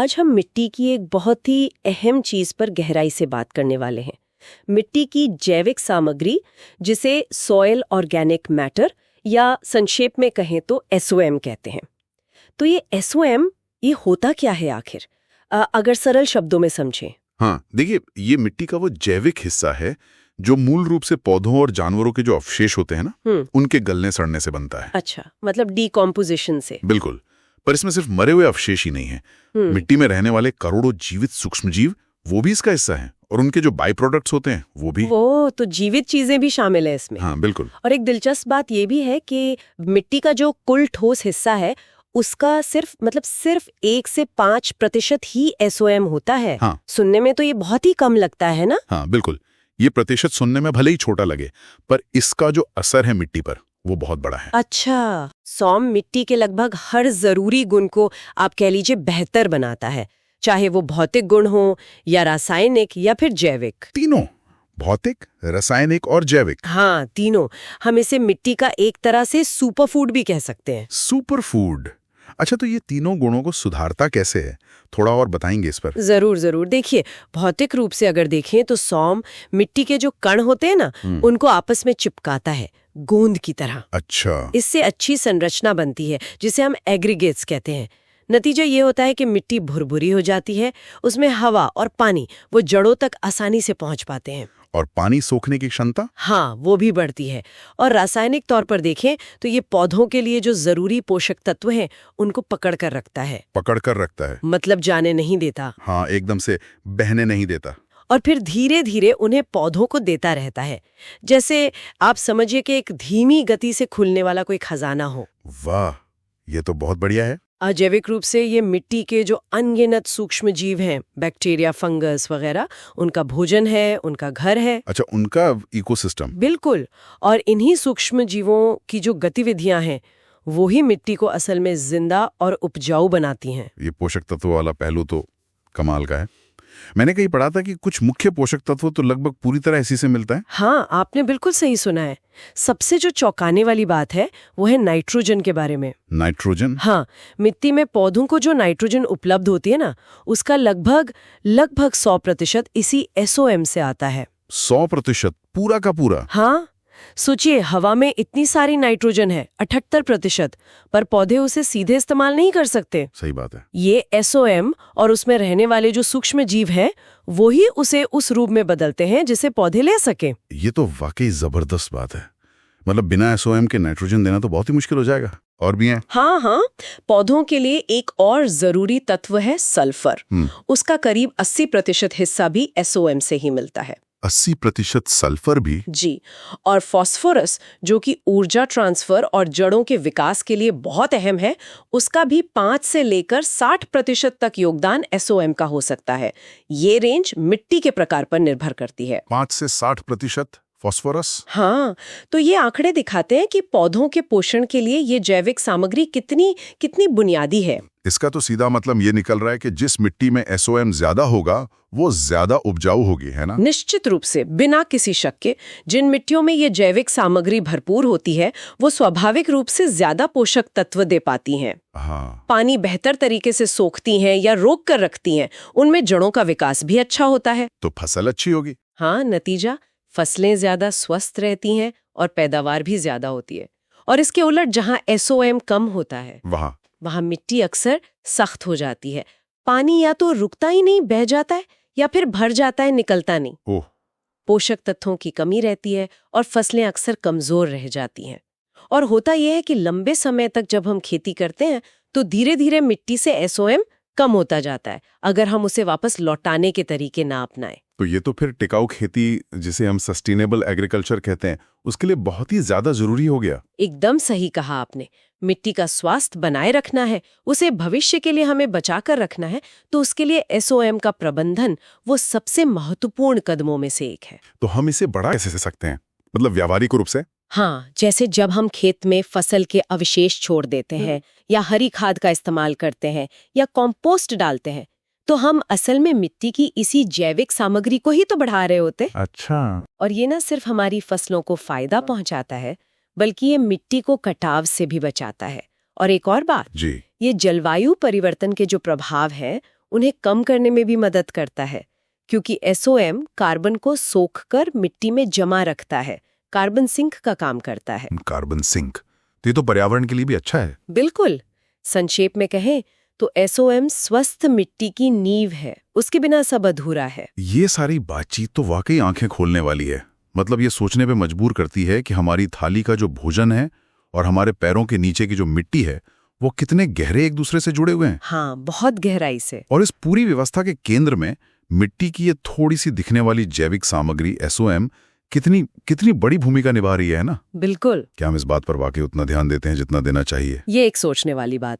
आज हम मिट्टी की एक बहुत ही अहम चीज पर गहराई से बात करने वाले हैं। मिट्टी की जैविक सामग्री, जिसे सॉयल ऑर्गेनिक मैटर या संक्षेप में कहें तो SOM कहते हैं। तो ये SOM ये होता क्या है आखिर, अगर सरल शब्दों में समझें? हाँ, देखिए, ये मिट्टी का वो जैविक हिस्सा है जो मूल रूप से पौधों और जानवरों के जो अवशेष होते हैं ना, उनके गलने सड़ने से बनता है। अच्छा, मतलब डीकॉम्पोजिशन से। बिल्कुल, पर इसमें सिर्फ मरे हुए अवशेष ही नहीं है। मिट्टी में रहने वाले करोड़ों जीवित सूक्ष्मजीव वो भी इसका हिस्सा हैं, और उनके जो बाई प्रोडक्ट्स होते हैं वो भी। वो तो जीवित चीजें भी शामिल है इसमें। हाँ, बिल्कुल। और एक दिलचस्प बात ये भी है कि मिट्टी का जो कुल ठोस हिस्सा है उसका सिर्फ 1 से 5% ही SOM होता है। हाँ। सुनने में तो ये बहुत ही कम लगता है ना? हाँ, बिल्कुल। ये प्रतिशत सुनने में भले ही छोटा लगे, पर इसका जो असर है मिट्टी पर वो बहुत बड़ा है। अच्छा, सॉम मिट्टी के लगभग हर जरूरी गुण को आप कह लीजिए बेहतर बनाता है, चाहे वो भौतिक गुण हो या रासायनिक या फिर जैविक। तीनों, भौतिक, रासायनिक और जैविक। हाँ, तीनों। हम इसे मिट्टी का एक तरह से सुपर फूड भी कह सकते हैं। Super food. अच्छा, तो ये तीनों गुणों को सुधारता कैसे है? थोड़ा और बताएंगे इस पर? जरूर। देखिए, भौतिक रूप से अगर देखें तो सॉम मिट्टी के जो कण होते हैं ना, उनको आपस में चिपकाता है, गोंद की तरह। अच्छा। इससे अच्छी संरचना बनती है, जिसे हम एग्रीगेट्स कहते हैं। नतीजा ये होता है कि मिट्टी भुरभुरी हो जाती है, उसमें हवा और पानी वो जड़ों तक आसानी से पहुंच पाते हैं। और पानी सोखने की क्षमता? हाँ, वो भी बढ़ती है। और रासायनिक तौर पर देखें तो ये पौधों के लिए जो जरूरी पोषक तत्व हैं उनको पकड़ कर रखता है। पकड़ कर रखता है, मतलब जाने नहीं देता। हाँ, एकदम से बहने नहीं देता। और फिर धीरे धीरे उन्हें पौधों को देता रहता है, जैसे आप समझिए कि एक धीमी गति से खुलने वाला कोई खजाना हो। वाह, ये तो बहुत बढ़िया है। अजैविक रूप से ये मिट्टी के जो अनगिनत सूक्ष्म जीव हैं, बैक्टीरिया, फंगस वगैरह, उनका भोजन है, उनका घर है। अच्छा, उनका इकोसिस्टम। बिल्कुल। और इन्हीं सूक्ष्म जीवों की जो गतिविधियां हैं वो ही मिट्टी को असल में जिंदा और उपजाऊ बनाती हैं। ये पोषक तत्व वाला पहलू तो कमाल का है। मैंने कहीं पढ़ा था कि कुछ मुख्य पोषक तत्व तो लगभग पूरी तरह इसी से मिलता है। हाँ, आपने बिल्कुल सही सुना है। सबसे जो चौंकाने वाली बात है वो है नाइट्रोजन के बारे में। नाइट्रोजन? हाँ, मिट्टी में पौधों को जो नाइट्रोजन उपलब्ध होती है ना, उसका लगभग 100% इसी SOM से आता है। 100%? पूरा का पूरा? हाँ, सोचिए, हवा में इतनी सारी नाइट्रोजन है, 78%, पर पौधे उसे सीधे इस्तेमाल नहीं कर सकते। सही बात है। ये SOM और उसमें रहने वाले जो सूक्ष्म जीव हैं वो ही उसे उस रूप में बदलते हैं जिसे पौधे ले सके। ये तो वाकई जबरदस्त बात है। मतलब बिना SOM के नाइट्रोजन देना तो बहुत ही मुश्किल हो जाएगा। और भी है? हाँ, पौधों के लिए एक और जरूरी तत्व है सल्फर। उसका करीब 80% हिस्सा भी SOM से ही मिलता है। 80% सल्फर भी? जी। और फास्फोरस, जो कि ऊर्जा ट्रांसफर और जड़ों के विकास के लिए बहुत अहम है, उसका भी 5 से लेकर 60% तक योगदान SOM का हो सकता है। ये रेंज मिट्टी के प्रकार पर निर्भर करती है। 5 से 60% फास्फोरस? हाँ, तो ये आंकड़े दिखाते हैं कि पौधों के पोषण के लिए ये जैविक सामग्री कितनी बुनियादी है। इसका तो सीधा मतलब ये निकल रहा है कि जिस मिट्टी में SOM ज्यादा होगा वो ज्यादा उपजाऊ होगी, है ना? निश्चित रूप से, बिना किसी शक के। जिन मिट्टियों में ये जैविक सामग्री भरपूर होती है वो स्वाभाविक रूप से ज्यादा पोषक तत्व दे पाती हैं। हाँ। पानी बेहतर तरीके से सोखती हैं या रोक कर रखती हैं, उनमें जड़ों का विकास भी अच्छा होता है। तो फसल अच्छी होगी। हाँ, नतीजा फसलें ज्यादा स्वस्थ रहती हैं और पैदावार भी ज्यादा होती है। और इसके उलट जहाँ SOM कम होता है वहाँ मिट्टी अक्सर सख्त हो जाती है। पानी या तो रुकता ही नहीं, बह जाता है, या फिर भर जाता है, निकलता नहीं। ओह। पोषक तत्वों की कमी रहती है और फसलें अक्सर कमजोर रह जाती हैं। और होता यह है कि लंबे समय तक जब हम खेती करते हैं तो धीरे धीरे मिट्टी से SOM कम होता जाता है, अगर हम उसे वापस लौटाने के तरीके ना अपनाएं। तो ये तो फिर टिकाऊ खेती, जिसे हम सस्टेनेबल एग्रीकल्चर कहते हैं, उसके लिए बहुत ही ज्यादा जरूरी हो गया। एकदम सही कहा आपने। मिट्टी का स्वास्थ्य बनाए रखना है, उसे भविष्य के लिए हमें बचाकर रखना है, तो उसके लिए SOM का प्रबंधन वो सबसे महत्वपूर्ण कदमों में से एक है। तो हम इसे बढ़ा कैसे सकते हैं, मतलब व्यावहारिक रूप से? हाँ, जैसे जब हम खेत में फसल के अवशेष छोड़ देते हैं या हरी खाद का इस्तेमाल करते हैं या कंपोस्ट डालते हैं, तो हम असल में मिट्टी की इसी जैविक सामग्री को ही तो बढ़ा रहे होते। अच्छा। और ये ना सिर्फ हमारी फसलों को फायदा पहुंचाता है, बल्कि ये मिट्टी को कटाव से भी बचाता है। और एक और बात जी, ये जलवायु परिवर्तन के जो प्रभाव हैं उन्हें कम करने में भी मदद करता है, क्योंकि SOM कार्बन को सोखकर मिट्टी में जमा रखता है, कार्बन सिंक का काम करता है। कार्बन सिंक, तो ये तो पर्यावरण के लिए भी अच्छा है। बिल्कुल। संक्षेप में कहें तो SOM स्वस्थ मिट्टी की नींव है, उसके बिना सब अधूरा है। ये सारी बातचीत तो वाकई आंखें खोलने वाली है। मतलब ये सोचने पे मजबूर करती है कि हमारी थाली का जो भोजन है और हमारे पैरों के नीचे की जो मिट्टी है वो कितने गहरे एक दूसरे से जुड़े हुए हैं। हाँ, बहुत गहराई से। और इस पूरी व्यवस्था के केंद्र में मिट्टी की ये थोड़ी सी दिखने वाली जैविक सामग्री SOM कितनी बड़ी भूमिका निभा रही है ना। बिल्कुल। क्या हम इस बात पर वाकई उतना ध्यान देते हैं जितना देना चाहिए? ये एक सोचने वाली बात